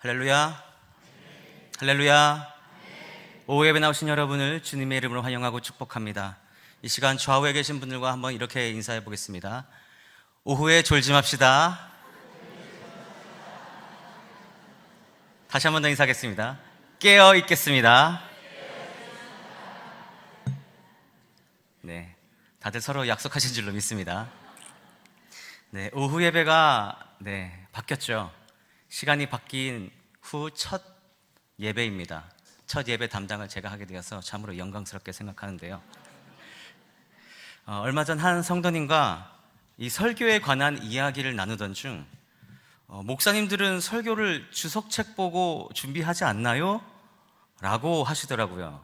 할렐루야, 할렐루야. 오후 예배 나오신 여러분을 주님의 이름으로 환영하고 축복합니다. 이 시간 좌우에 계신 분들과 한번 이렇게 인사해 보겠습니다. 오후에 졸지 맙시다. 다시 한번 더 인사하겠습니다. 깨어 있겠습니다. 네, 다들 서로 약속하신 줄로 믿습니다. 네, 오후 예배가 바뀌었죠. 시간이 바뀐 후 첫 예배입니다. 첫 예배 담당을 제가 하게 되어서 참으로 영광스럽게 생각하는데요. 얼마 전 한 성도님과 이 설교에 관한 이야기를 나누던 중 목사님들은 설교를 주석책 보고 준비하지 않나요? 라고 하시더라고요.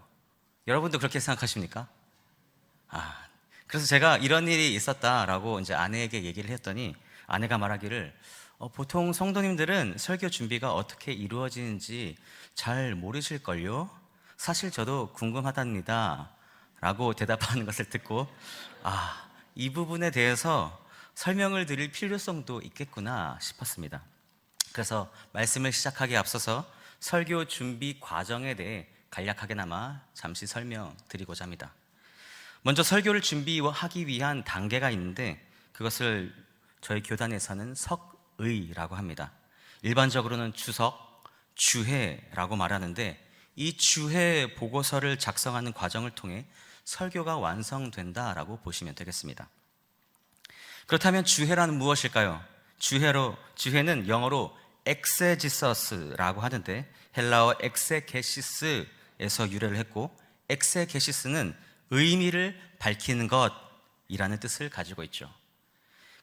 여러분도 그렇게 생각하십니까? 그래서 제가 이런 일이 있었다라고 이제 아내에게 얘기를 했더니 아내가 말하기를 보통 성도님들은 설교 준비가 어떻게 이루어지는지 잘 모르실걸요? 사실 저도 궁금하답니다 라고 대답하는 것을 듣고 이 부분에 대해서 설명을 드릴 필요성도 있겠구나 싶었습니다. 그래서 말씀을 시작하기에 앞서서 설교 준비 과정에 대해 간략하게나마 잠시 설명드리고자 합니다. 먼저 설교를 준비하기 위한 단계가 있는데 그것을 저희 교단에서는 석의라고 합니다. 일반적으로는 주석, 주회라고 말하는데 이 주회 보고서를 작성하는 과정을 통해 설교가 완성된다라고 보시면 되겠습니다. 그렇다면 주회라는 무엇일까요? 주회는 영어로 엑세지서스라고 하는데 헬라어 엑세게시스에서 유래를 했고 엑세게시스는 의미를 밝히는 것이라는 뜻을 가지고 있죠.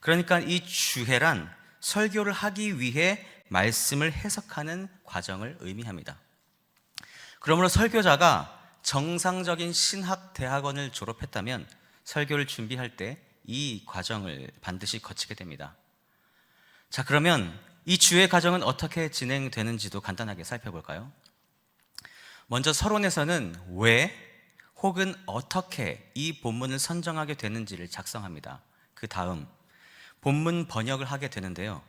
그러니까 이 주회란 설교를 하기 위해 말씀을 해석하는 과정을 의미합니다. 그러므로 설교자가 정상적인 신학대학원을 졸업했다면 설교를 준비할 때 이 과정을 반드시 거치게 됩니다. 자, 그러면 이 주회 과정은 어떻게 진행되는지도 간단하게 살펴볼까요? 먼저 서론에서는 왜 혹은 어떻게 이 본문을 선정하게 되는지를 작성합니다. 그 다음 본문 번역을 하게 되는데요.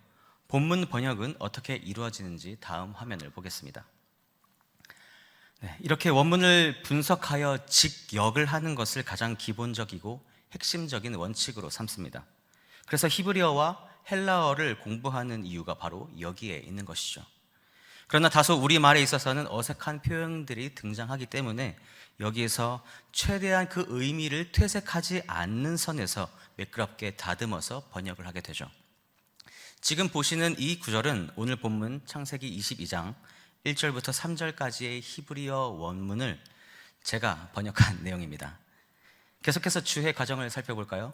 본문 번역은 어떻게 이루어지는지 다음 화면을 보겠습니다. 이렇게 원문을 분석하여 직역을 하는 것을 가장 기본적이고 핵심적인 원칙으로 삼습니다. 그래서 히브리어와 헬라어를 공부하는 이유가 바로 여기에 있는 것이죠. 그러나 다소 우리말에 있어서는 어색한 표현들이 등장하기 때문에 여기에서 최대한 그 의미를 퇴색하지 않는 선에서 매끄럽게 다듬어서 번역을 하게 되죠. 지금 보시는 이 구절은 오늘 본문 창세기 22장 1절부터 3절까지의 히브리어 원문을 제가 번역한 내용입니다. 계속해서 주회 과정을 살펴볼까요?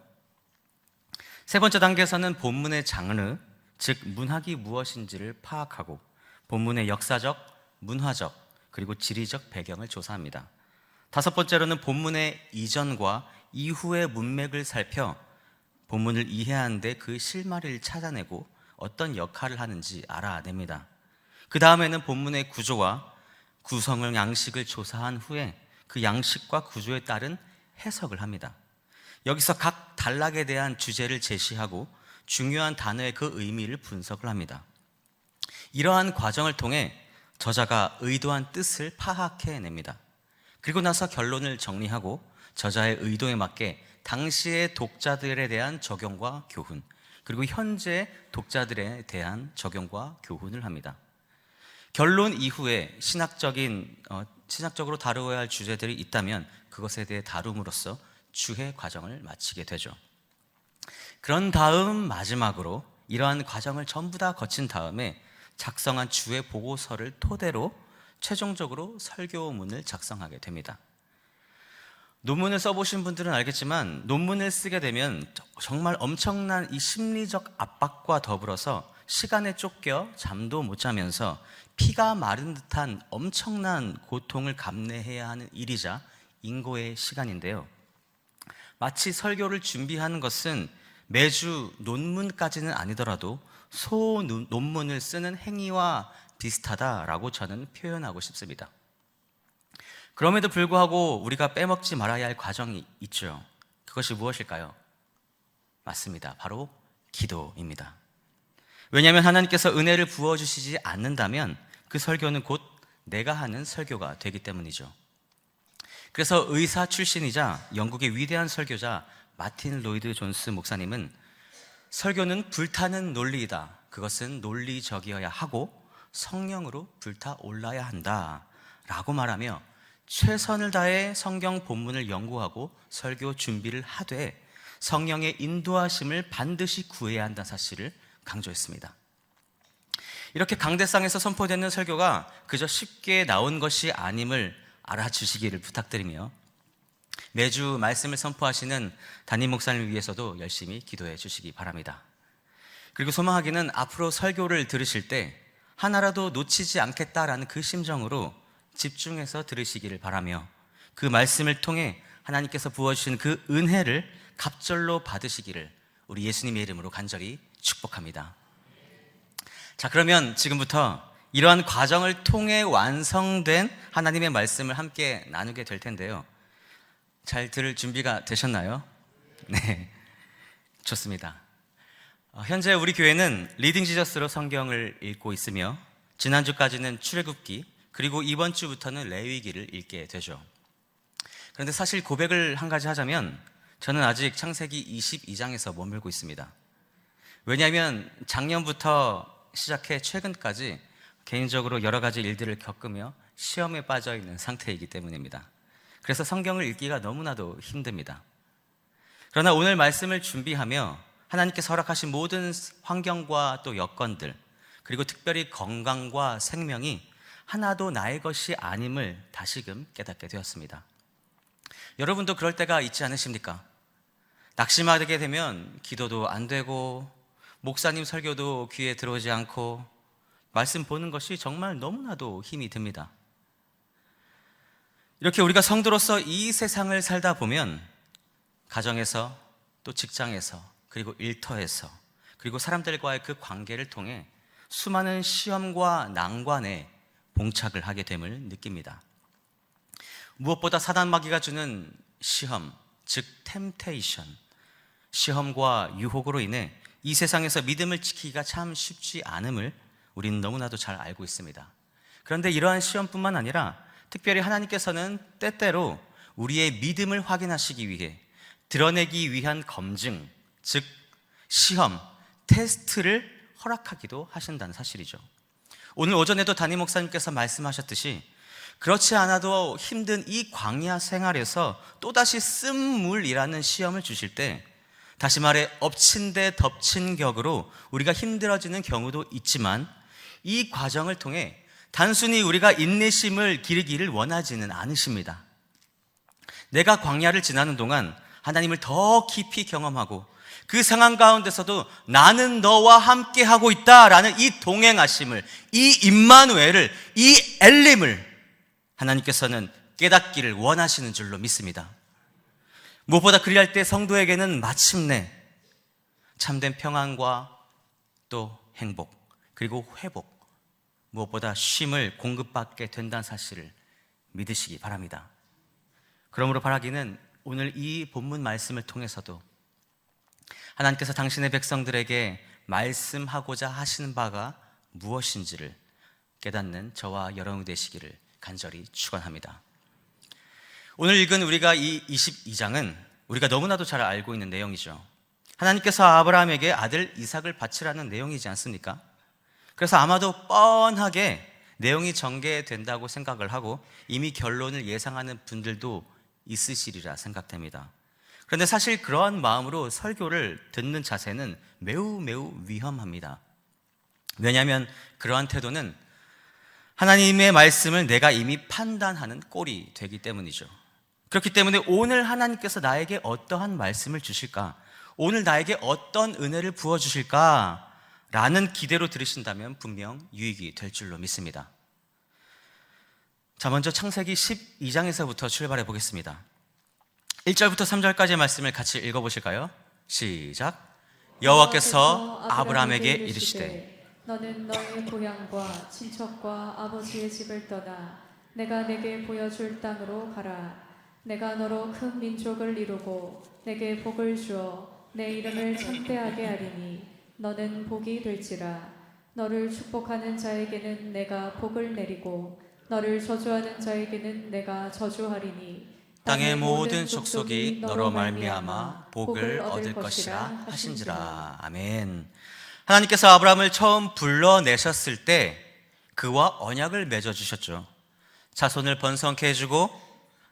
세 번째 단계에서는 본문의 장르, 즉 문학이 무엇인지를 파악하고 본문의 역사적, 문화적, 그리고 지리적 배경을 조사합니다. 다섯 번째로는 본문의 이전과 이후의 문맥을 살펴 본문을 이해하는 데 그 실마리를 찾아내고 어떤 역할을 하는지 알아냅니다. 그 다음에는 본문의 구조와 구성을 양식을 조사한 후에 그 양식과 구조에 따른 해석을 합니다. 여기서 각 단락에 대한 주제를 제시하고 중요한 단어의 그 의미를 분석을 합니다. 이러한 과정을 통해 저자가 의도한 뜻을 파악해냅니다. 그리고 나서 결론을 정리하고 저자의 의도에 맞게 당시의 독자들에 대한 적용과 교훈, 그리고 현재 독자들에 대한 적용과 교훈을 합니다. 결론 이후에 신학적으로 다루어야 할 주제들이 있다면 그것에 대해 다룸으로써 주회 과정을 마치게 되죠. 그런 다음 마지막으로 이러한 과정을 전부 다 거친 다음에 작성한 주회 보고서를 토대로 최종적으로 설교문을 작성하게 됩니다. 논문을 써보신 분들은 알겠지만 논문을 쓰게 되면 정말 엄청난 이 심리적 압박과 더불어서 시간에 쫓겨 잠도 못 자면서 피가 마른 듯한 엄청난 고통을 감내해야 하는 일이자 인고의 시간인데요. 마치 설교를 준비하는 것은 매주 논문까지는 아니더라도 소논문을 쓰는 행위와 비슷하다라고 저는 표현하고 싶습니다. 그럼에도 불구하고 우리가 빼먹지 말아야 할 과정이 있죠. 그것이 무엇일까요? 맞습니다. 바로 기도입니다. 왜냐하면 하나님께서 은혜를 부어주시지 않는다면 그 설교는 곧 내가 하는 설교가 되기 때문이죠. 그래서 의사 출신이자 영국의 위대한 설교자 마틴 로이드 존스 목사님은 설교는 불타는 논리이다. 그것은 논리적이어야 하고 성령으로 불타올라야 한다 라고 말하며 최선을 다해 성경 본문을 연구하고 설교 준비를 하되 성령의 인도하심을 반드시 구해야 한다는 사실을 강조했습니다. 이렇게 강대상에서 선포되는 설교가 그저 쉽게 나온 것이 아님을 알아주시기를 부탁드리며 매주 말씀을 선포하시는 담임 목사님을 위해서도 열심히 기도해 주시기 바랍니다. 그리고 소망하기는 앞으로 설교를 들으실 때 하나라도 놓치지 않겠다라는 그 심정으로 집중해서 들으시기를 바라며 그 말씀을 통해 하나님께서 부어주신 그 은혜를 갑절로 받으시기를 우리 예수님의 이름으로 간절히 축복합니다. 자, 그러면 지금부터 이러한 과정을 통해 완성된 하나님의 말씀을 함께 나누게 될 텐데요. 잘 들을 준비가 되셨나요? 네, 좋습니다. 현재 우리 교회는 리딩 지저스로 성경을 읽고 있으며 지난주까지는 출애굽기 그리고 이번 주부터는 레위기를 읽게 되죠. 그런데 사실 고백을 한 가지 하자면 저는 아직 창세기 22장에서 머물고 있습니다. 왜냐하면 작년부터 시작해 최근까지 개인적으로 여러 가지 일들을 겪으며 시험에 빠져 있는 상태이기 때문입니다. 그래서 성경을 읽기가 너무나도 힘듭니다. 그러나 오늘 말씀을 준비하며 하나님께서 허락하신 모든 환경과 또 여건들, 그리고 특별히 건강과 생명이 하나도 나의 것이 아님을 다시금 깨닫게 되었습니다. 여러분도 그럴 때가 있지 않으십니까? 낙심하게 되면 기도도 안 되고 목사님 설교도 귀에 들어오지 않고 말씀 보는 것이 정말 너무나도 힘이 듭니다. 이렇게 우리가 성도로서 이 세상을 살다 보면 가정에서 또 직장에서 그리고 일터에서 그리고 사람들과의 그 관계를 통해 수많은 시험과 난관에 봉착을 하게 됨을 느낍니다. 무엇보다 사단마귀가 주는 시험, 즉 템테이션, 시험과 유혹으로 인해 이 세상에서 믿음을 지키기가 참 쉽지 않음을 우리는 너무나도 잘 알고 있습니다. 그런데 이러한 시험뿐만 아니라 특별히 하나님께서는 때때로 우리의 믿음을 확인하시기 위해 드러내기 위한 검증, 즉 시험, 테스트를 허락하기도 하신다는 사실이죠. 오늘 오전에도 담임 목사님께서 말씀하셨듯이 그렇지 않아도 힘든 이 광야 생활에서 또다시 쓴물이라는 시험을 주실 때 다시 말해 엎친 데 덮친 격으로 우리가 힘들어지는 경우도 있지만 이 과정을 통해 단순히 우리가 인내심을 기르기를 원하지는 않으십니다. 내가 광야를 지나는 동안 하나님을 더 깊이 경험하고 그 상황 가운데서도 나는 너와 함께 하고 있다라는 이 동행하심을, 이 임마누엘을, 이 엘림을 하나님께서는 깨닫기를 원하시는 줄로 믿습니다. 무엇보다 그리할 때 성도에게는 마침내 참된 평안과 또 행복 그리고 회복, 무엇보다 쉼을 공급받게 된다는 사실을 믿으시기 바랍니다. 그러므로 바라기는 오늘 이 본문 말씀을 통해서도 하나님께서 당신의 백성들에게 말씀하고자 하시는 바가 무엇인지를 깨닫는 저와 여러분이 되시기를 간절히 축원합니다. 오늘 읽은 우리가 이 22장은 우리가 너무나도 잘 알고 있는 내용이죠. 하나님께서 아브라함에게 아들 이삭을 바치라는 내용이지 않습니까? 그래서 아마도 뻔하게 내용이 전개된다고 생각을 하고 이미 결론을 예상하는 분들도 있으시리라 생각됩니다. 그런데 사실 그러한 마음으로 설교를 듣는 자세는 매우 위험합니다. 왜냐하면 그러한 태도는 하나님의 말씀을 내가 이미 판단하는 꼴이 되기 때문이죠. 그렇기 때문에 오늘 하나님께서 나에게 어떠한 말씀을 주실까? 오늘 나에게 어떤 은혜를 부어주실까? 라는 기대로 들으신다면 분명 유익이 될 줄로 믿습니다. 자, 먼저 창세기 12장에서부터 출발해 보겠습니다. 1절부터 3절까지의 말씀을 같이 읽어보실까요? 시작. 여호와께서 아브라함에게 이르시되 너는 너의 고향과 친척과 아버지의 집을 떠나 내가 내게 보여줄 땅으로 가라. 내가 너로 큰 민족을 이루고 내게 복을 주어 내 이름을 창대하게 하리니 너는 복이 될지라. 너를 축복하는 자에게는 내가 복을 내리고 너를 저주하는 자에게는 내가 저주하리니 땅의 모든 족속이 너로 말미암아 복을 얻을 것이라 하신지라. 아멘. 하나님께서 아브라함을 처음 불러내셨을 때 그와 언약을 맺어주셨죠. 자손을 번성케 해주고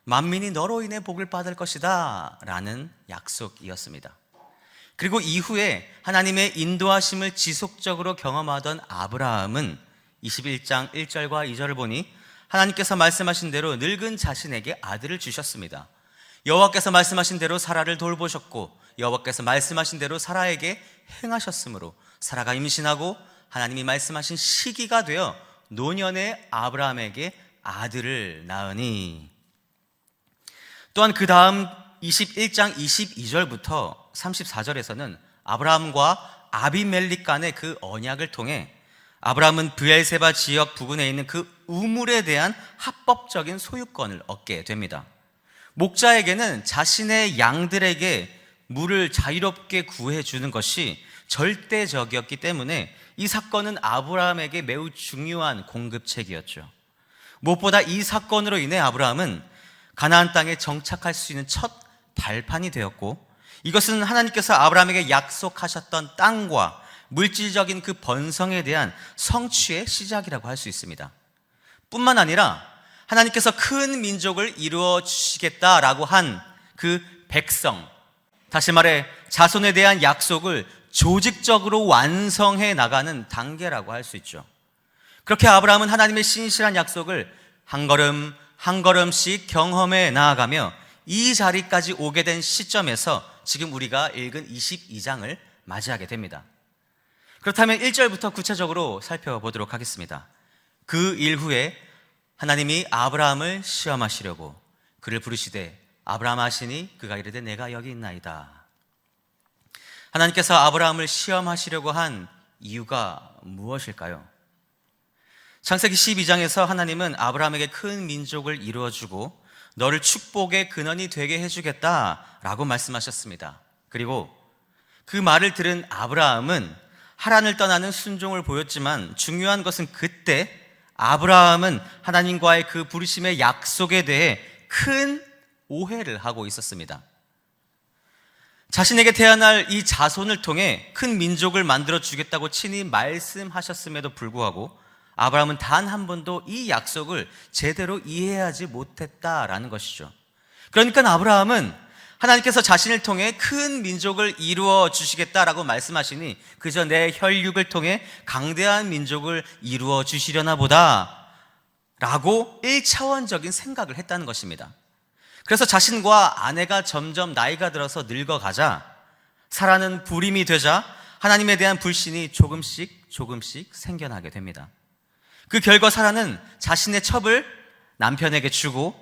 만민이 너로 인해 복을 받을 것이다 라는 약속이었습니다. 그리고 이후에 하나님의 인도하심을 지속적으로 경험하던 아브라함은 21장 1절과 2절을 보니 하나님께서 말씀하신 대로 늙은 자신에게 아들을 주셨습니다. 여호와께서 말씀하신 대로 사라를 돌보셨고 여호와께서 말씀하신 대로 사라에게 행하셨으므로 사라가 임신하고 하나님이 말씀하신 시기가 되어 노년의 아브라함에게 아들을 낳으니, 또한 그 다음 21장 22절부터 34절에서는 아브라함과 아비멜렉 간의 그 언약을 통해 아브라함은 브엘세바 지역 부근에 있는 그 우물에 대한 합법적인 소유권을 얻게 됩니다. 목자에게는 자신의 양들에게 물을 자유롭게 구해주는 것이 절대적이었기 때문에 이 사건은 아브라함에게 매우 중요한 공급책이었죠. 무엇보다 이 사건으로 인해 아브라함은 가나안 땅에 정착할 수 있는 첫 발판이 되었고, 이것은 하나님께서 아브라함에게 약속하셨던 땅과 물질적인 그 번성에 대한 성취의 시작이라고 할 수 있습니다. 뿐만 아니라 하나님께서 큰 민족을 이루어 주시겠다라고 한 그 백성, 다시 말해 자손에 대한 약속을 조직적으로 완성해 나가는 단계라고 할 수 있죠. 그렇게 아브라함은 하나님의 신실한 약속을 한 걸음 한 걸음씩 경험해 나아가며 이 자리까지 오게 된 시점에서 지금 우리가 읽은 22장을 맞이하게 됩니다. 그렇다면 1절부터 구체적으로 살펴보도록 하겠습니다. 그 일 후에 하나님이 아브라함을 시험하시려고 그를 부르시되 아브라함 하시니 그가 이르되 내가 여기 있나이다. 하나님께서 아브라함을 시험하시려고 한 이유가 무엇일까요? 창세기 12장에서 하나님은 아브라함에게 큰 민족을 이루어주고 너를 축복의 근원이 되게 해주겠다라고 말씀하셨습니다. 그리고 그 말을 들은 아브라함은 하란을 떠나는 순종을 보였지만 중요한 것은 그때 아브라함은 하나님과의 그 부르심의 약속에 대해 큰 오해를 하고 있었습니다. 자신에게 태어날 이 자손을 통해 큰 민족을 만들어 주겠다고 친히 말씀하셨음에도 불구하고 아브라함은 단 한 번도 이 약속을 제대로 이해하지 못했다라는 것이죠. 그러니까 아브라함은 하나님께서 자신을 통해 큰 민족을 이루어 주시겠다라고 말씀하시니 그저 내 혈육을 통해 강대한 민족을 이루어 주시려나 보다 라고 1차원적인 생각을 했다는 것입니다. 그래서 자신과 아내가 점점 나이가 들어서 늙어가자 사라는 불임이 되자 하나님에 대한 불신이 조금씩 생겨나게 됩니다. 그 결과 사라는 자신의 첩을 남편에게 주고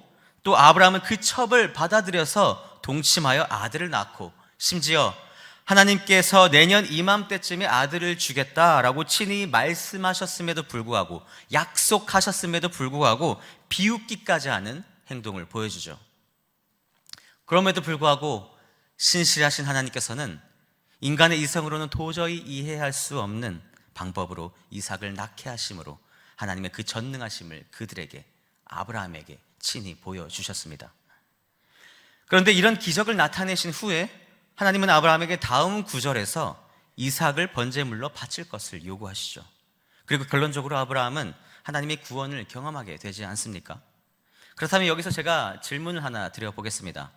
또 아브라함은 그 첩을 받아들여서 동침하여 아들을 낳고 심지어 하나님께서 내년 이맘때쯤에 아들을 주겠다라고 친히 말씀하셨음에도 불구하고 약속하셨음에도 불구하고 비웃기까지 하는 행동을 보여주죠. 그럼에도 불구하고 신실하신 하나님께서는 인간의 이성으로는 도저히 이해할 수 없는 방법으로 이삭을 낳게 하심으로 하나님의 그 전능하심을 그들에게 아브라함에게 친히 보여주셨습니다. 그런데 이런 기적을 나타내신 후에 하나님은 아브라함에게 다음 구절에서 이삭을 번제물로 바칠 것을 요구하시죠. 그리고 결론적으로 아브라함은 하나님의 구원을 경험하게 되지 않습니까? 그렇다면 여기서 제가 질문을 하나 드려보겠습니다.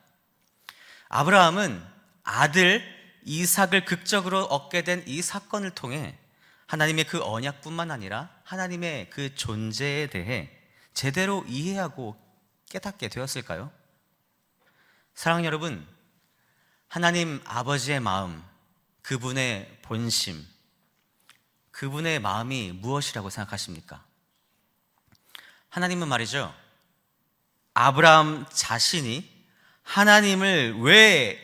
아브라함은 아들 이삭을 극적으로 얻게 된 이 사건을 통해 하나님의 그 언약뿐만 아니라 하나님의 그 존재에 대해 제대로 이해하고 깨닫게 되었을까요? 사랑하는 여러분, 하나님 아버지의 마음, 그분의 본심, 그분의 마음이 무엇이라고 생각하십니까? 하나님은 말이죠, 아브라함 자신이 하나님을 왜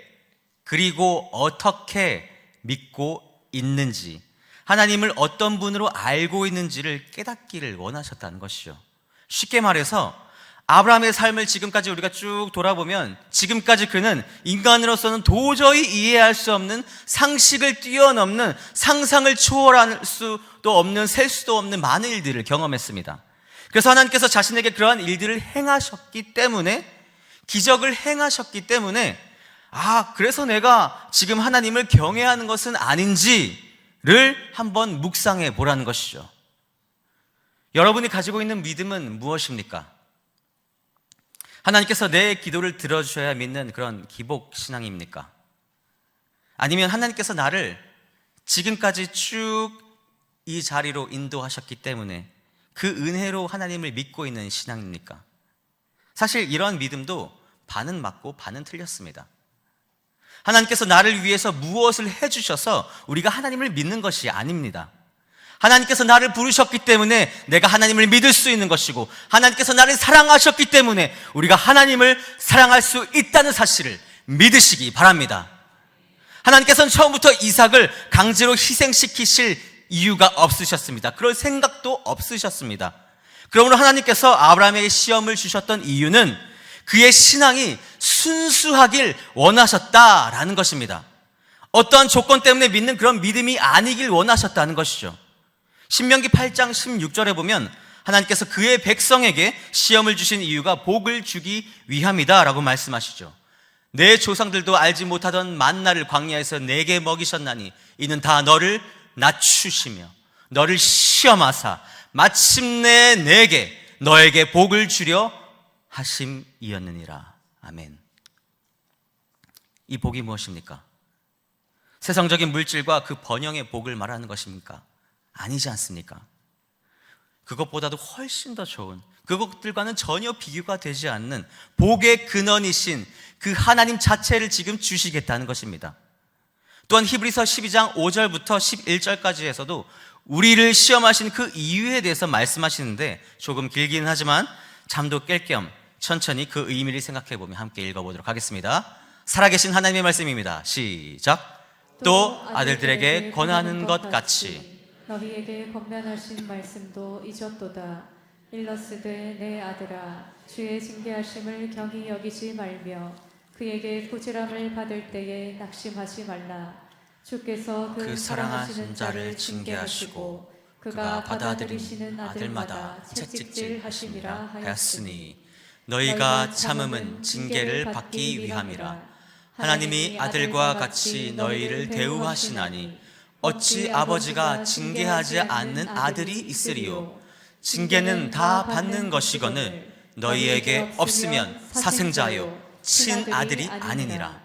그리고 어떻게 믿고 있는지, 하나님을 어떤 분으로 알고 있는지를 깨닫기를 원하셨다는 것이죠. 쉽게 말해서 아브라함의 삶을 지금까지 우리가 쭉 돌아보면 지금까지 그는 인간으로서는 도저히 이해할 수 없는, 상식을 뛰어넘는, 상상을 초월할 수도 없는, 셀 수도 없는 많은 일들을 경험했습니다. 그래서 하나님께서 자신에게 그러한 일들을 행하셨기 때문에, 기적을 행하셨기 때문에 그래서 내가 지금 하나님을 경외하는 것은 아닌지를 한번 묵상해 보라는 것이죠. 여러분이 가지고 있는 믿음은 무엇입니까? 하나님께서 내 기도를 들어주셔야 믿는 그런 기복 신앙입니까? 아니면 하나님께서 나를 지금까지 쭉 이 자리로 인도하셨기 때문에 그 은혜로 하나님을 믿고 있는 신앙입니까? 사실 이런 믿음도 반은 맞고 반은 틀렸습니다. 하나님께서 나를 위해서 무엇을 해주셔서 우리가 하나님을 믿는 것이 아닙니다. 하나님께서 나를 부르셨기 때문에 내가 하나님을 믿을 수 있는 것이고, 하나님께서 나를 사랑하셨기 때문에 우리가 하나님을 사랑할 수 있다는 사실을 믿으시기 바랍니다. 하나님께서는 처음부터 이삭을 강제로 희생시키실 이유가 없으셨습니다. 그럴 생각도 없으셨습니다. 그러므로 하나님께서 아브라함에게 시험을 주셨던 이유는 그의 신앙이 순수하길 원하셨다라는 것입니다. 어떠한 조건 때문에 믿는 그런 믿음이 아니길 원하셨다는 것이죠. 신명기 8장 16절에 보면 하나님께서 그의 백성에게 시험을 주신 이유가 복을 주기 위함이다 라고 말씀하시죠. 내 조상들도 알지 못하던 만나를 광야에서 내게 먹이셨나니 이는 다 너를 낮추시며 너를 시험하사 마침내 너에게 복을 주려 하심이었느니라. 아멘. 이 복이 무엇입니까? 세상적인 물질과 그 번영의 복을 말하는 것입니까? 아니지 않습니까? 그것보다도 훨씬 더 좋은, 그것들과는 전혀 비교가 되지 않는 복의 근원이신 그 하나님 자체를 지금 주시겠다는 것입니다. 또한 히브리서 12장 5절부터 11절까지에서도 우리를 시험하신 그 이유에 대해서 말씀하시는데 조금 길긴 하지만 잠도 깰 겸 천천히 그 의미를 생각해 보며 함께 읽어보도록 하겠습니다. 살아계신 하나님의 말씀입니다. 시작. 또 아들들에게 권하는 것 같이 너희에게 권면하신 말씀도 잊었도다. 일러스되 내 아들아 주의 징계하심을 경히 여기지 말며 그에게 꾸지람을 받을 때에 낙심하지 말라. 주께서 그 사랑하시는 자를 징계하시고 그가 받아들이시는 아들마다 채찍질하심이라 하였으니 너희가 참음은 징계를 받기 위함이라. 하나님이 아들과 같이 너희를 대우하시나니 어찌 아버지가 징계하지 않는 아들이 있으리요. 징계는 다 받는 것이거늘 너희에게 없으면 사생자요 친아들이 아니니라.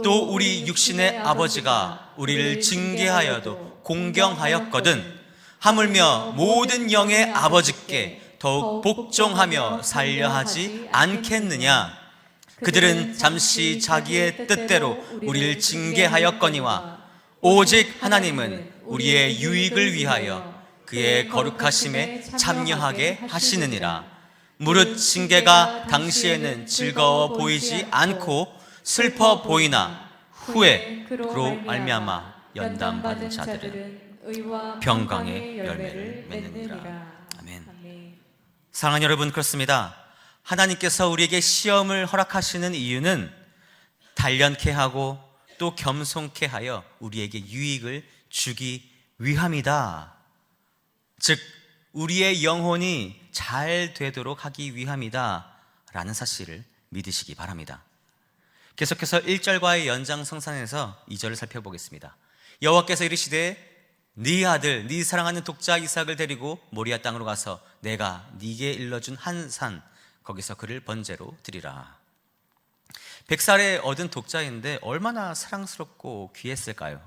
또 우리 육신의 아버지가 우리를 징계하여도 공경하였거든 하물며 모든 영의 아버지께 더욱 복종하며 살려하지 않겠느냐. 그들은 잠시 자기의 뜻대로 우리를 징계하였거니와 오직 하나님은 우리의 유익을 위하여 그의 거룩하심에 참여하게 하시느니라. 무릇 징계가 당시에는 즐거워 보이지 않고 슬퍼 보이나 후에 그로 말미암아 연단받은 자들은 평강의 열매를 맺느니라. 아멘. 사랑하는 여러분, 그렇습니다. 하나님께서 우리에게 시험을 허락하시는 이유는 단련케 하고 또 겸손케 하여 우리에게 유익을 주기 위함이다. 즉 우리의 영혼이 잘 되도록 하기 위함이다 라는 사실을 믿으시기 바랍니다. 계속해서 1절과의 연장성상에서 2절을 살펴보겠습니다. 여호와께서 이르시되 네 아들 네 사랑하는 독자 이삭을 데리고 모리아 땅으로 가서 내가 네게 일러준 한 산 거기서 그를 번제로 드리라. 100살에 얻은 독자인데 얼마나 사랑스럽고 귀했을까요?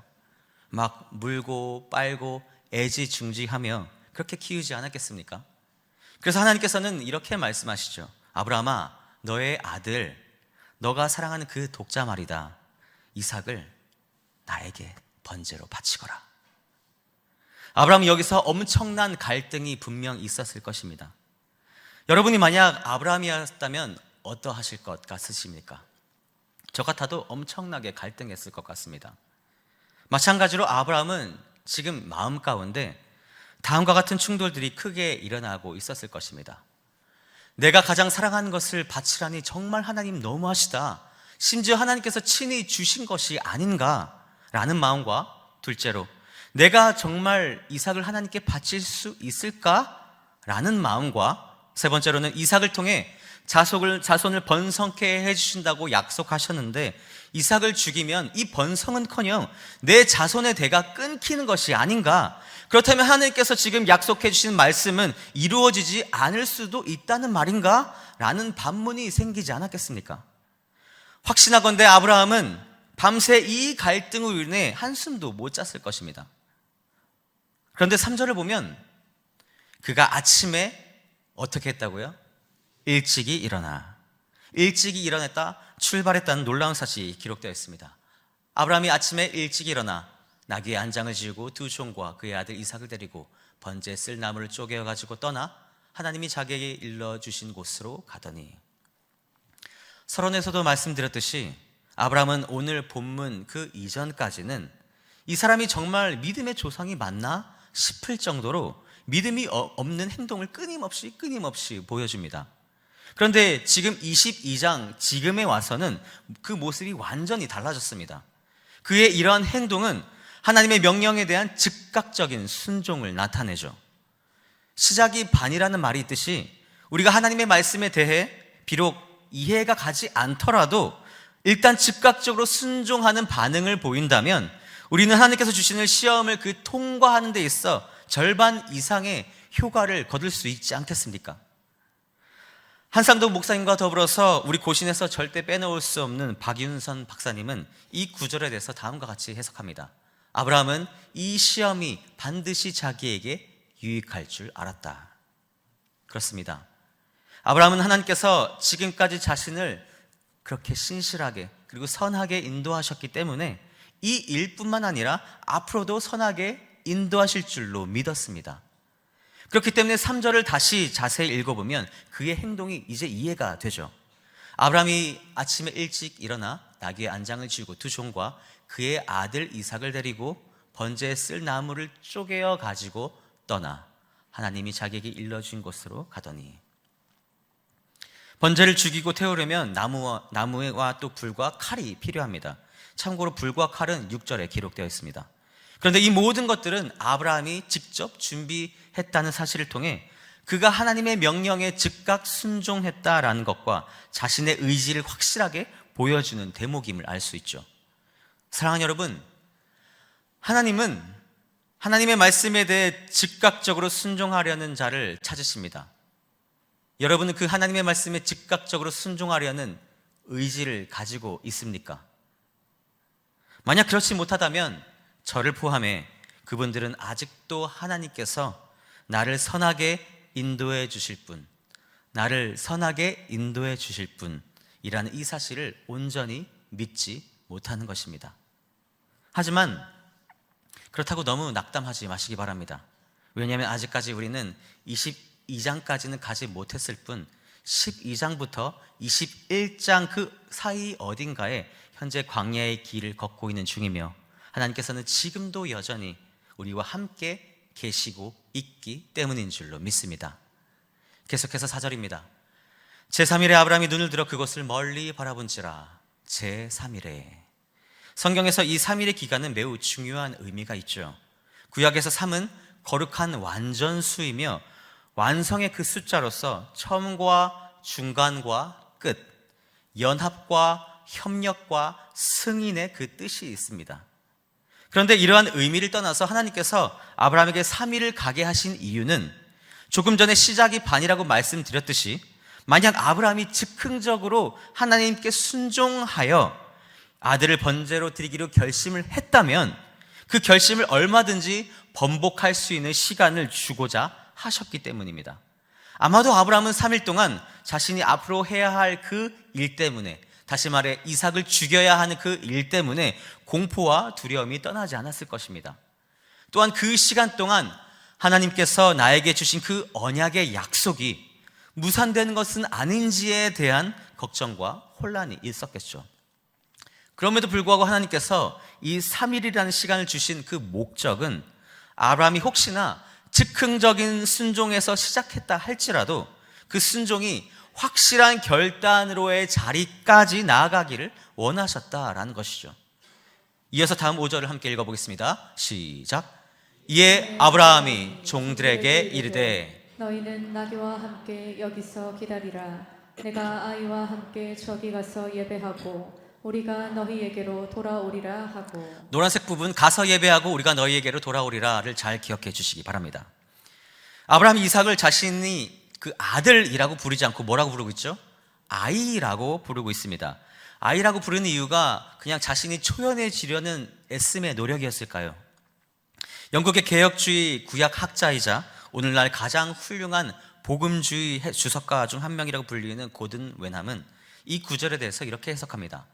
막 물고 빨고 애지중지하며 그렇게 키우지 않았겠습니까? 그래서 하나님께서는 이렇게 말씀하시죠. 아브라함아, 너의 아들, 너가 사랑하는 그 독자 말이다. 이삭을 나에게 번제로 바치거라. 아브라함은 여기서 엄청난 갈등이 분명 있었을 것입니다. 여러분이 만약 아브라함이었다면 어떠하실 것 같으십니까? 저 같아도 엄청나게 갈등했을 것 같습니다. 마찬가지로 아브라함은 지금 마음 가운데 다음과 같은 충돌들이 크게 일어나고 있었을 것입니다. 내가 가장 사랑하는 것을 바치라니 정말 하나님 너무하시다. 심지어 하나님께서 친히 주신 것이 아닌가라는 마음과, 둘째로 내가 정말 이삭을 하나님께 바칠 수 있을까라는 마음과, 세 번째로는 이삭을 통해 자손을 번성케 해주신다고 약속하셨는데 이삭을 죽이면 이 번성은커녕 내 자손의 대가 끊기는 것이 아닌가? 그렇다면 하나님께서 지금 약속해 주신 말씀은 이루어지지 않을 수도 있다는 말인가? 라는 반문이 생기지 않았겠습니까? 확신하건대 아브라함은 밤새 이 갈등으로 인해 한숨도 못 잤을 것입니다. 그런데 3절을 보면 그가 아침에 어떻게 했다고요? 일찍이 일어났다, 출발했다는 놀라운 사실이 기록되어 있습니다. 아브라함이 아침에 일찍 일어나 나귀의 안장을 지우고 두 종과 그의 아들 이삭을 데리고 번제에 쓸 나무를 쪼개어 가지고 떠나 하나님이 자기에게 일러주신 곳으로 가더니, 서론에서도 말씀드렸듯이 아브라함은 오늘 본문 그 이전까지는 이 사람이 정말 믿음의 조상이 맞나 싶을 정도로 믿음이 없는 행동을 끊임없이 보여줍니다. 그런데 지금 22장 지금에 와서는 그 모습이 완전히 달라졌습니다. 그의 이러한 행동은 하나님의 명령에 대한 즉각적인 순종을 나타내죠. 시작이 반이라는 말이 있듯이 우리가 하나님의 말씀에 대해 비록 이해가 가지 않더라도 일단 즉각적으로 순종하는 반응을 보인다면 우리는 하나님께서 주시는 시험을 그 통과하는 데 있어 절반 이상의 효과를 거둘 수 있지 않겠습니까? 한상동 목사님과 더불어서 우리 고신에서 절대 빼놓을 수 없는 박윤선 박사님은 이 구절에 대해서 다음과 같이 해석합니다. 아브라함은 이 시험이 반드시 자기에게 유익할 줄 알았다. 그렇습니다. 아브라함은 하나님께서 지금까지 자신을 그렇게 신실하게 그리고 선하게 인도하셨기 때문에 이 일뿐만 아니라 앞으로도 선하게 인도하실 줄로 믿었습니다. 그렇기 때문에 3절을 다시 자세히 읽어보면 그의 행동이 이제 이해가 되죠. 아브라함이 아침에 일찍 일어나 나귀의 안장을 지우고 두 종과 그의 아들 이삭을 데리고 번제에 쓸 나무를 쪼개어 가지고 떠나 하나님이 자기에게 일러준 곳으로 가더니, 번제를 죽이고 태우려면 나무와 또 불과 칼이 필요합니다. 참고로 불과 칼은 6절에 기록되어 있습니다. 그런데 이 모든 것들은 아브라함이 직접 준비했다는 사실을 통해 그가 하나님의 명령에 즉각 순종했다라는 것과 자신의 의지를 확실하게 보여주는 대목임을 알 수 있죠. 사랑하는 여러분, 하나님은 하나님의 말씀에 대해 즉각적으로 순종하려는 자를 찾으십니다. 여러분은 그 하나님의 말씀에 즉각적으로 순종하려는 의지를 가지고 있습니까? 만약 그렇지 못하다면 저를 포함해 그분들은 아직도 하나님께서 나를 선하게 인도해 주실 분, 나를 선하게 인도해 주실 분이라는 이 사실을 온전히 믿지 못하는 것입니다. 하지만 그렇다고 너무 낙담하지 마시기 바랍니다. 왜냐하면 아직까지 우리는 22장까지는 가지 못했을 뿐 12장부터 21장 그 사이 어딘가에 현재 광야의 길을 걷고 있는 중이며 하나님께서는 지금도 여전히 우리와 함께 계시고 있기 때문인 줄로 믿습니다. 계속해서 4절입니다. 제3일에 아브라함이 눈을 들어 그것을 멀리 바라본지라. 제3일에, 성경에서 이 3일의 기간은 매우 중요한 의미가 있죠. 구약에서 3은 거룩한 완전수이며 완성의 그 숫자로서 처음과 중간과 끝, 연합과 협력과 승인의 그 뜻이 있습니다. 그런데 이러한 의미를 떠나서 하나님께서 아브라함에게 3일을 가게 하신 이유는 조금 전에 시작이 반이라고 말씀드렸듯이 만약 아브라함이 즉흥적으로 하나님께 순종하여 아들을 번제로 드리기로 결심을 했다면 그 결심을 얼마든지 번복할 수 있는 시간을 주고자 하셨기 때문입니다. 아마도 아브라함은 3일 동안 자신이 앞으로 해야 할 그 일 때문에, 다시 말해 이삭을 죽여야 하는 그 일 때문에 공포와 두려움이 떠나지 않았을 것입니다. 또한 그 시간 동안 하나님께서 나에게 주신 그 언약의 약속이 무산되는 것은 아닌지에 대한 걱정과 혼란이 있었겠죠. 그럼에도 불구하고 하나님께서 이 3일이라는 시간을 주신 그 목적은 아브라함이 혹시나 즉흥적인 순종에서 시작했다 할지라도 그 순종이 확실한 결단으로의 자리까지 나아가기를 원하셨다라는 것이죠. 이어서 다음 5절을 함께 읽어보겠습니다. 시작. 이에 아브라함이 종들에게 이르되 너희는 나귀와 함께 여기서 기다리라. 내가 아이와 함께 저기 가서 예배하고 우리가 너희에게로 돌아오리라 하고. 노란색 부분 가서 예배하고 우리가 너희에게로 돌아오리라를 잘 기억해 주시기 바랍니다. 아브라함이 이삭을 자신이 그 아들이라고 부르지 않고 뭐라고 부르고 있죠? 아이라고 부르고 있습니다. 아이라고 부르는 이유가 그냥 자신이 초연해지려는 애씀의 노력이었을까요? 영국의 개혁주의 구약 학자이자 오늘날 가장 훌륭한 복음주의 주석가 중 한 명이라고 불리는 고든 웬함은 이 구절에 대해서 이렇게 해석합니다.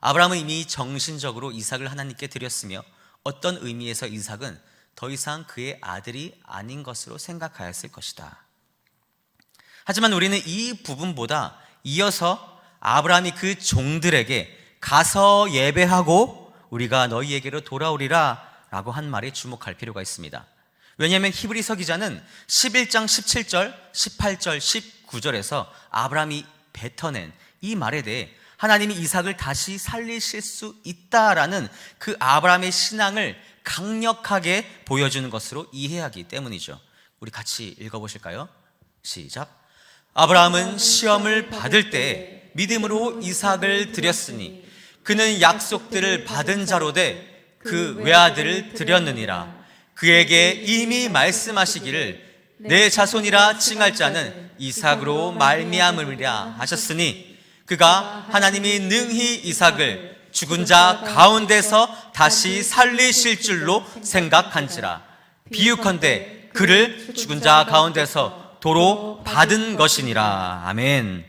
아브라함은 이미 정신적으로 이삭을 하나님께 드렸으며 어떤 의미에서 이삭은 더 이상 그의 아들이 아닌 것으로 생각하였을 것이다. 하지만 우리는 이 부분보다 이어서 아브라함이 그 종들에게 가서 예배하고 우리가 너희에게로 돌아오리라 라고 한 말에 주목할 필요가 있습니다. 왜냐하면 히브리서 기자는 11장 17절, 18절, 19절에서 아브라함이 뱉어낸 이 말에 대해 하나님이 이삭을 다시 살리실 수 있다라는 그 아브라함의 신앙을 강력하게 보여주는 것으로 이해하기 때문이죠. 우리 같이 읽어보실까요? 시작. 아브라함은 시험을 받을 때 믿음으로 이삭을 드렸으니 그는 약속들을 받은 자로 돼 그 외아들을 드렸느니라. 그에게 이미 말씀하시기를 내 자손이라 칭할 자는 이삭으로 말미암으리라 하셨으니 그가 하나님이 능히 이삭을 죽은 자 가운데서 다시 살리실 줄로 생각한지라. 비유컨대 그를 죽은 자 가운데서 도로 받은 것이니라. 아멘.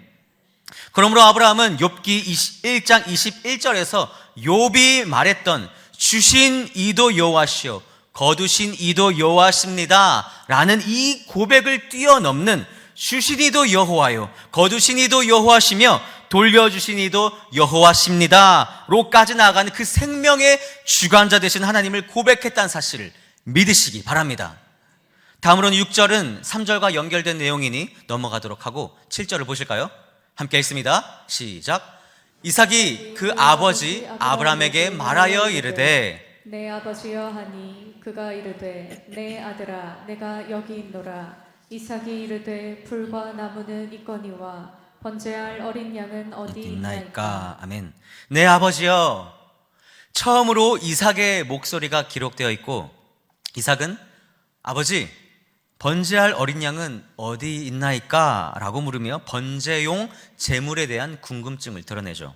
그러므로 아브라함은 욥기 1장 21절에서 욥이 말했던 주신 이도 여호와시오 거두신 이도 여호와십니다 라는 이 고백을 뛰어넘는 주신 이도 여호와요 거두신 이도 여호와시며 돌려주신 이도 여호와십니다 로까지 나아가는 그 생명의 주관자 되신 하나님을 고백했다는 사실을 믿으시기 바랍니다. 다음으로는 6절은 3절과 연결된 내용이니 넘어가도록 하고 7절을 보실까요? 함께 읽습니다. 시작. 이삭이 그 아버지 아브라함에게 말하여 이르되 내 아버지여 하니 그가 이르되 내 아들아 내가 여기 있노라. 이삭이 이르되 불과 나무는 있거니와 번제할 어린 양은 어디 있나이까. 아멘. 내 아버지여. 처음으로 이삭의 목소리가 기록되어 있고 이삭은 아버지 번제할 어린 양은 어디 있나이까? 라고 물으며 번제용 제물에 대한 궁금증을 드러내죠.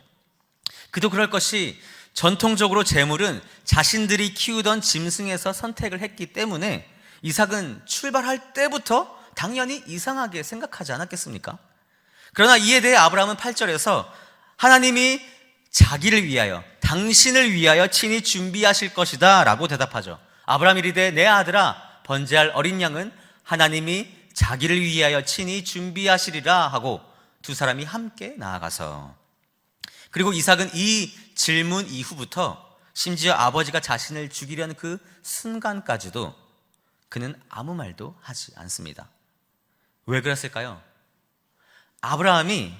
그도 그럴 것이 전통적으로 제물은 자신들이 키우던 짐승에서 선택을 했기 때문에 이삭은 출발할 때부터 당연히 이상하게 생각하지 않았겠습니까? 그러나 이에 대해 아브라함은 8절에서 하나님이 자기를 위하여 당신을 위하여 친히 준비하실 것이다 라고 대답하죠. 아브라함이 이르되 내 아들아 번제할 어린 양은 하나님이 자기를 위하여 친히 준비하시리라 하고 두 사람이 함께 나아가서 그리고 이삭은 이 질문 이후부터 심지어 아버지가 자신을 죽이려는 그 순간까지도 그는 아무 말도 하지 않습니다. 왜 그랬을까요? 아브라함이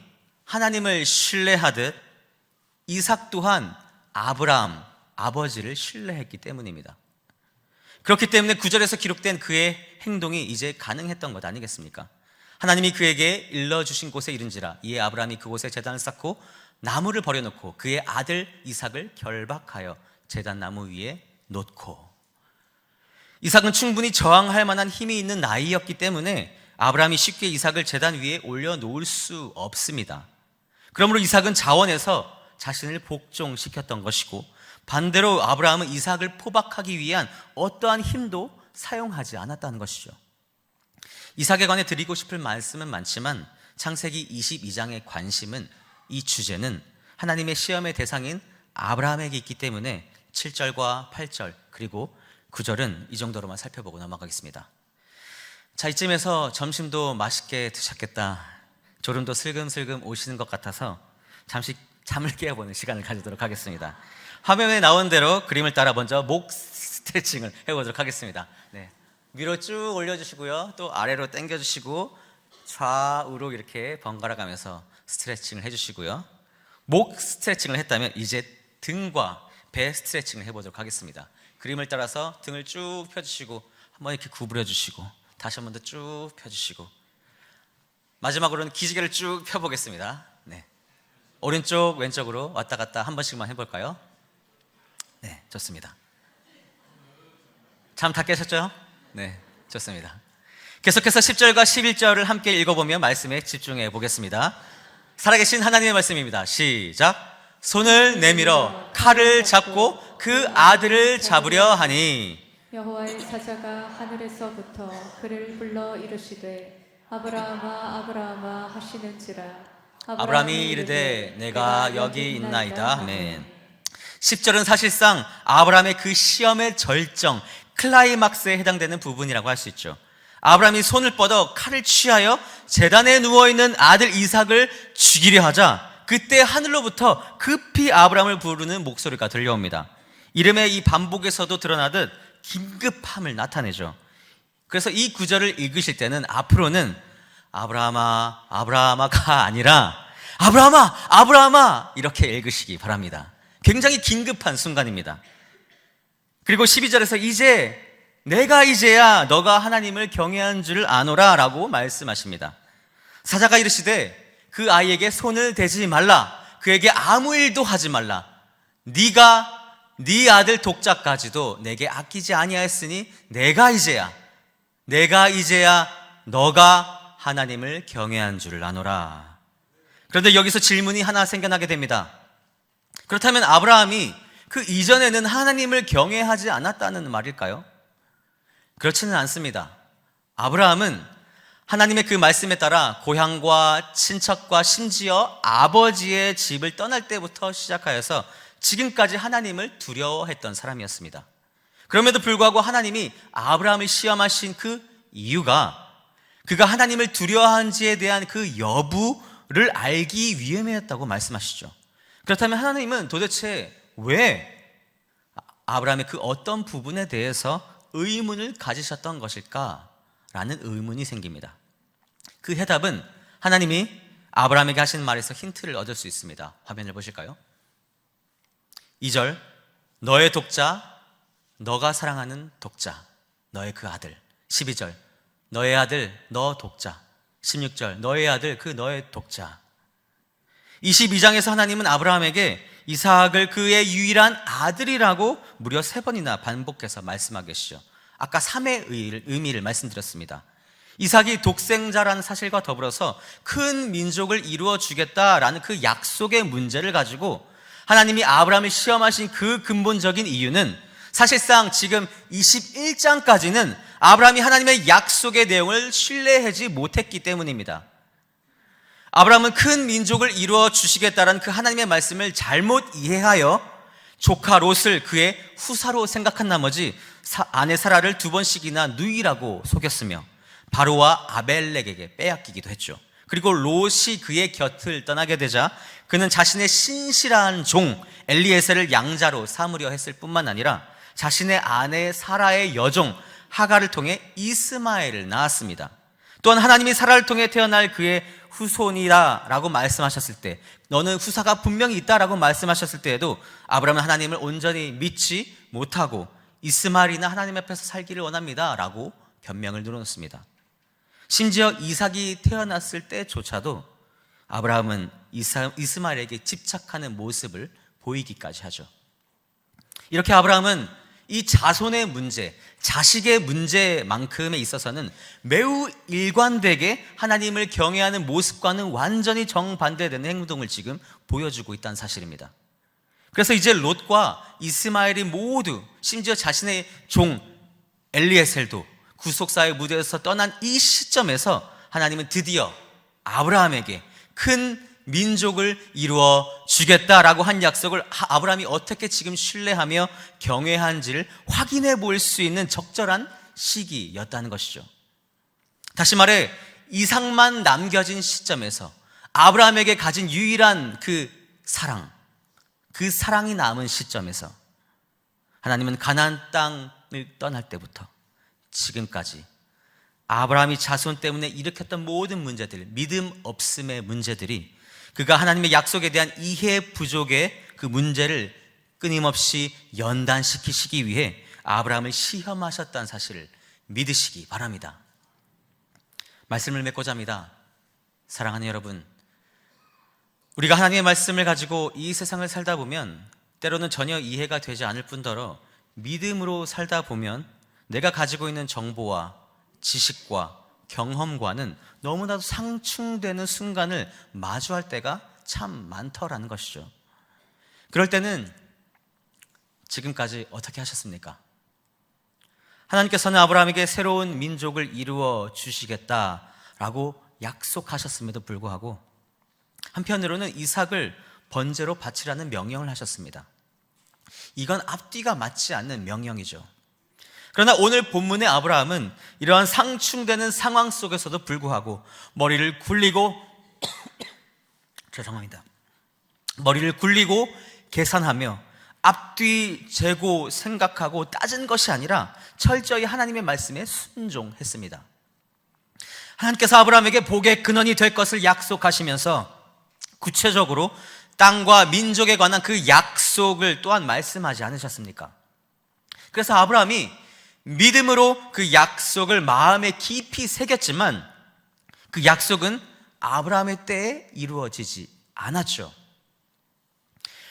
하나님을 신뢰하듯 이삭 또한 아브라함 아버지를 신뢰했기 때문입니다. 그렇기 때문에 9절에서 기록된 그의 행동이 이제 가능했던 것 아니겠습니까? 하나님이 그에게 일러주신 곳에 이른지라 이에 아브라함이 그곳에 제단을 쌓고 나무를 버려놓고 그의 아들 이삭을 결박하여 제단 나무 위에 놓고. 이삭은 충분히 저항할 만한 힘이 있는 나이였기 때문에 아브라함이 쉽게 이삭을 제단 위에 올려놓을 수 없습니다. 그러므로 이삭은 자원해서 자신을 복종시켰던 것이고 반대로 아브라함은 이삭을 포박하기 위한 어떠한 힘도 사용하지 않았다는 것이죠. 이삭에 관해 드리고 싶을 말씀은 많지만 창세기 22장의 관심은 이 주제는 하나님의 시험의 대상인 아브라함에게 있기 때문에 7절과 8절 그리고 9절은 이 정도로만 살펴보고 넘어가겠습니다. 자, 이쯤에서 점심도 맛있게 드셨겠다, 졸음도 슬금슬금 오시는 것 같아서 잠시 잠을 깨어보는 시간을 가지도록 하겠습니다. 화면에 나온 대로 그림을 따라 먼저 목 스트레칭을 해보도록 하겠습니다. 네, 위로 쭉 올려주시고요, 또 아래로 당겨주시고 좌우로 이렇게 번갈아 가면서 스트레칭을 해주시고요. 목 스트레칭을 했다면 이제 등과 배 스트레칭을 해보도록 하겠습니다. 그림을 따라서 등을 쭉 펴주시고 한번 이렇게 구부려 주시고 다시 한 번 더 쭉 펴주시고 마지막으로는 기지개를 쭉 펴보겠습니다. 네. 오른쪽 왼쪽으로 왔다 갔다 한 번씩만 해볼까요? 네, 좋습니다. 잠 다 깨셨죠? 네, 좋습니다. 계속해서 10절과 11절을 함께 읽어보며 말씀에 집중해 보겠습니다. 살아계신 하나님의 말씀입니다. 시작. 손을 내밀어 칼을 잡고 그 아들을 잡으려 하니 여호와의 사자가 하늘에서부터 그를 불러 이르시되 아브라함아 아브라함아 하시는지라. 아브라함이 이르되 내가 여기 있나이다. 아멘. 10절은 사실상 아브라함의 그 시험의 절정, 클라이막스에 해당되는 부분이라고 할 수 있죠. 아브라함이 손을 뻗어 칼을 취하여 제단에 누워있는 아들 이삭을 죽이려 하자 그때 하늘로부터 급히 아브라함을 부르는 목소리가 들려옵니다. 이름의 이 반복에서도 드러나듯 긴급함을 나타내죠. 그래서 이 구절을 읽으실 때는 앞으로는 아브라함아 아브라함아가 아니라 아브라함아 아브라함아 이렇게 읽으시기 바랍니다. 굉장히 긴급한 순간입니다. 그리고 12절에서 이제 내가 이제야 너가 하나님을 경외한 줄 아노라 라고 말씀하십니다. 사자가 이르시되 그 아이에게 손을 대지 말라, 그에게 아무 일도 하지 말라, 네가 네 아들 독자까지도 내게 아끼지 아니하였으니 내가 이제야 너가 하나님을 경외한 줄 아노라. 그런데 여기서 질문이 하나 생겨나게 됩니다. 그렇다면 아브라함이 그 이전에는 하나님을 경외하지 않았다는 말일까요? 그렇지는 않습니다. 아브라함은 하나님의 그 말씀에 따라 고향과 친척과 심지어 아버지의 집을 떠날 때부터 시작하여서 지금까지 하나님을 두려워했던 사람이었습니다. 그럼에도 불구하고 하나님이 아브라함을 시험하신 그 이유가 그가 하나님을 두려워한지에 대한 그 여부를 알기 위함이었다고 말씀하시죠. 그렇다면 하나님은 도대체 왜 아브라함의 그 어떤 부분에 대해서 의문을 가지셨던 것일까라는 의문이 생깁니다. 그 해답은 하나님이 아브라함에게 하신 말에서 힌트를 얻을 수 있습니다. 화면을 보실까요? 2절, 너의 독자, 너가 사랑하는 독자, 너의 그 아들. 12절, 너의 아들, 너 독자. 16절, 너의 아들, 그 너의 독자. 22장에서 하나님은 아브라함에게 이삭을 그의 유일한 아들이라고 무려 3번이나 반복해서 말씀하고 계시죠. 아까 3의 의미를 말씀드렸습니다. 이삭이 독생자라는 사실과 더불어서 큰 민족을 이루어 주겠다라는 그 약속의 문제를 가지고 하나님이 아브라함을 시험하신 그 근본적인 이유는 사실상 지금 21장까지는 아브라함이 하나님의 약속의 내용을 신뢰하지 못했기 때문입니다. 아브라함은 큰 민족을 이루어 주시겠다라는 그 하나님의 말씀을 잘못 이해하여 조카 롯을 그의 후사로 생각한 나머지 아내 사라를 2번씩이나 누이라고 속였으며 바로와 아벨렉에게 빼앗기기도 했죠. 그리고 롯이 그의 곁을 떠나게 되자 그는 자신의 신실한 종 엘리에셀을 양자로 삼으려 했을 뿐만 아니라 자신의 아내 사라의 여종 하갈을 통해 이스마엘을 낳았습니다. 또한 하나님이 사라를 통해 태어날 그의 후손이다 라고 말씀하셨을 때, 너는 후사가 분명히 있다라고 말씀하셨을 때에도 아브라함은 하나님을 온전히 믿지 못하고 이스마엘이나 하나님 앞에서 살기를 원합니다 라고 변명을 늘어놓습니다. 심지어 이삭이 태어났을 때조차도 아브라함은 이스마엘에게 집착하는 모습을 보이기까지 하죠. 이렇게 아브라함은 이 자손의 문제, 자식의 문제만큼에 있어서는 매우 일관되게 하나님을 경외하는 모습과는 완전히 정반대되는 행동을 지금 보여주고 있다는 사실입니다. 그래서 이제 롯과 이스마엘이 모두 심지어 자신의 종 엘리에셀도 구속사의 무대에서 떠난 이 시점에서 하나님은 드디어 아브라함에게 큰 민족을 이루어 주겠다라고 한 약속을 아브라함이 어떻게 지금 신뢰하며 경외한지를 확인해 볼 수 있는 적절한 시기였다는 것이죠. 다시 말해 이삭만 남겨진 시점에서 아브라함에게 가진 유일한 그 사랑이 남은 시점에서 하나님은 가나안 땅을 떠날 때부터 지금까지 아브라함이 자손 때문에 일으켰던 모든 문제들, 믿음 없음의 문제들이 그가 하나님의 약속에 대한 이해 부족의 그 문제를 끊임없이 연단시키시기 위해 아브라함을 시험하셨다는 사실을 믿으시기 바랍니다. 말씀을 맺고자 합니다. 사랑하는 여러분, 우리가 하나님의 말씀을 가지고 이 세상을 살다 보면 때로는 전혀 이해가 되지 않을 뿐더러 믿음으로 살다 보면 내가 가지고 있는 정보와 지식과 경험과는 너무나도 상충되는 순간을 마주할 때가 참 많더라는 것이죠. 그럴 때는 지금까지 어떻게 하셨습니까? 하나님께서는 아브라함에게 새로운 민족을 이루어 주시겠다라고 약속하셨음에도 불구하고 한편으로는 이삭을 번제로 바치라는 명령을 하셨습니다. 이건 앞뒤가 맞지 않는 명령이죠. 그러나 오늘 본문의 아브라함은 이러한 상충되는 상황 속에서도 불구하고 머리를 굴리고 죄송합니다. 머리를 굴리고 계산하며 앞뒤 재고 생각하고 따진 것이 아니라 철저히 하나님의 말씀에 순종했습니다. 하나님께서 아브라함에게 복의 근원이 될 것을 약속하시면서 구체적으로 땅과 민족에 관한 그 약속을 또한 말씀하지 않으셨습니까? 그래서 아브라함이 믿음으로 그 약속을 마음에 깊이 새겼지만 그 약속은 아브라함의 때에 이루어지지 않았죠.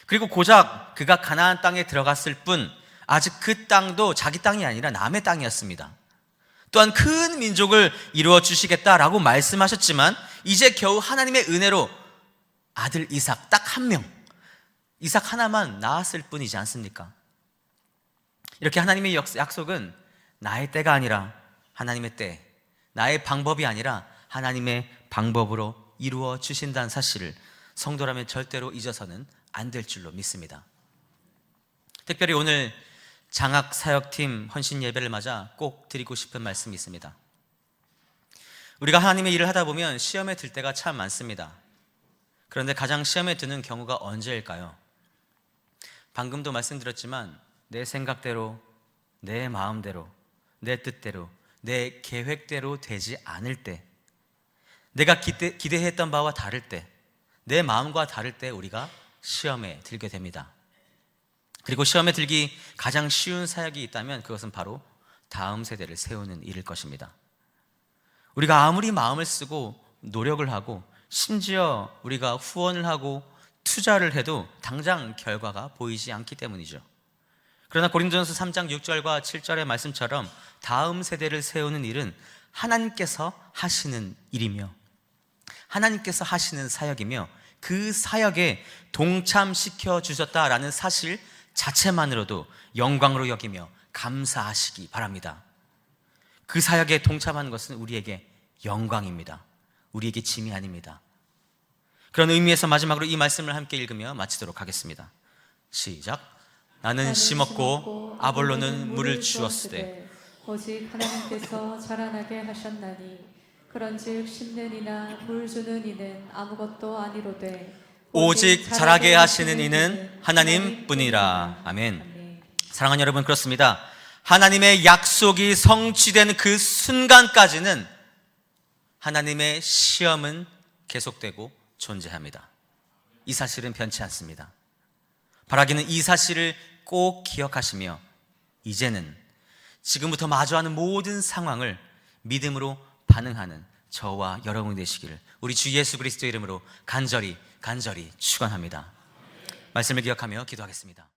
그리고 고작 그가 가나안 땅에 들어갔을 뿐 아직 그 땅도 자기 땅이 아니라 남의 땅이었습니다. 또한 큰 민족을 이루어 주시겠다라고 말씀하셨지만 이제 겨우 하나님의 은혜로 아들 이삭 딱 한 명, 이삭 하나만 낳았을 뿐이지 않습니까? 이렇게 하나님의 약속은 나의 때가 아니라 하나님의 때, 나의 방법이 아니라 하나님의 방법으로 이루어 주신다는 사실을 성도라면 절대로 잊어서는 안 될 줄로 믿습니다. 특별히 오늘 장학 사역팀 헌신 예배를 맞아 꼭 드리고 싶은 말씀이 있습니다. 우리가 하나님의 일을 하다 보면 시험에 들 때가 참 많습니다. 그런데 가장 시험에 드는 경우가 언제일까요? 방금도 말씀드렸지만 내 생각대로, 내 마음대로, 내 뜻대로, 내 계획대로 되지 않을 때, 내가 기대했던 바와 다를 때, 내 마음과 다를 때 우리가 시험에 들게 됩니다. 그리고 시험에 들기 가장 쉬운 사역이 있다면 그것은 바로 다음 세대를 세우는 일일 것입니다. 우리가 아무리 마음을 쓰고 노력을 하고 심지어 우리가 후원을 하고 투자를 해도 당장 결과가 보이지 않기 때문이죠. 그러나 고린도전서 3장 6절과 7절의 말씀처럼 다음 세대를 세우는 일은 하나님께서 하시는 일이며 하나님께서 하시는 사역이며 그 사역에 동참시켜 주셨다라는 사실 자체만으로도 영광으로 여기며 감사하시기 바랍니다. 그 사역에 동참하는 것은 우리에게 영광입니다. 우리에게 짐이 아닙니다. 그런 의미에서 마지막으로 이 말씀을 함께 읽으며 마치도록 하겠습니다. 시작. 나는 심었고 아볼로는 물을 주었으되 오직 하나님께서 자라나게 하셨나니 그런즉 심는 이나 물 주는 이는 아무것도 아니로되 오직 자라게 하시는 이는 하나님뿐이라. 아멘. 사랑하는 여러분, 그렇습니다. 하나님의 약속이 성취되는 그 순간까지는 하나님의 시험은 계속되고 존재합니다. 이 사실은 변치 않습니다. 바라기는 이 사실을 꼭 기억하시며 이제는 지금부터 마주하는 모든 상황을 믿음으로 반응하는 저와 여러분이 되시기를 우리 주 예수 그리스도의 이름으로 간절히 축원합니다. 말씀을 기억하며 기도하겠습니다.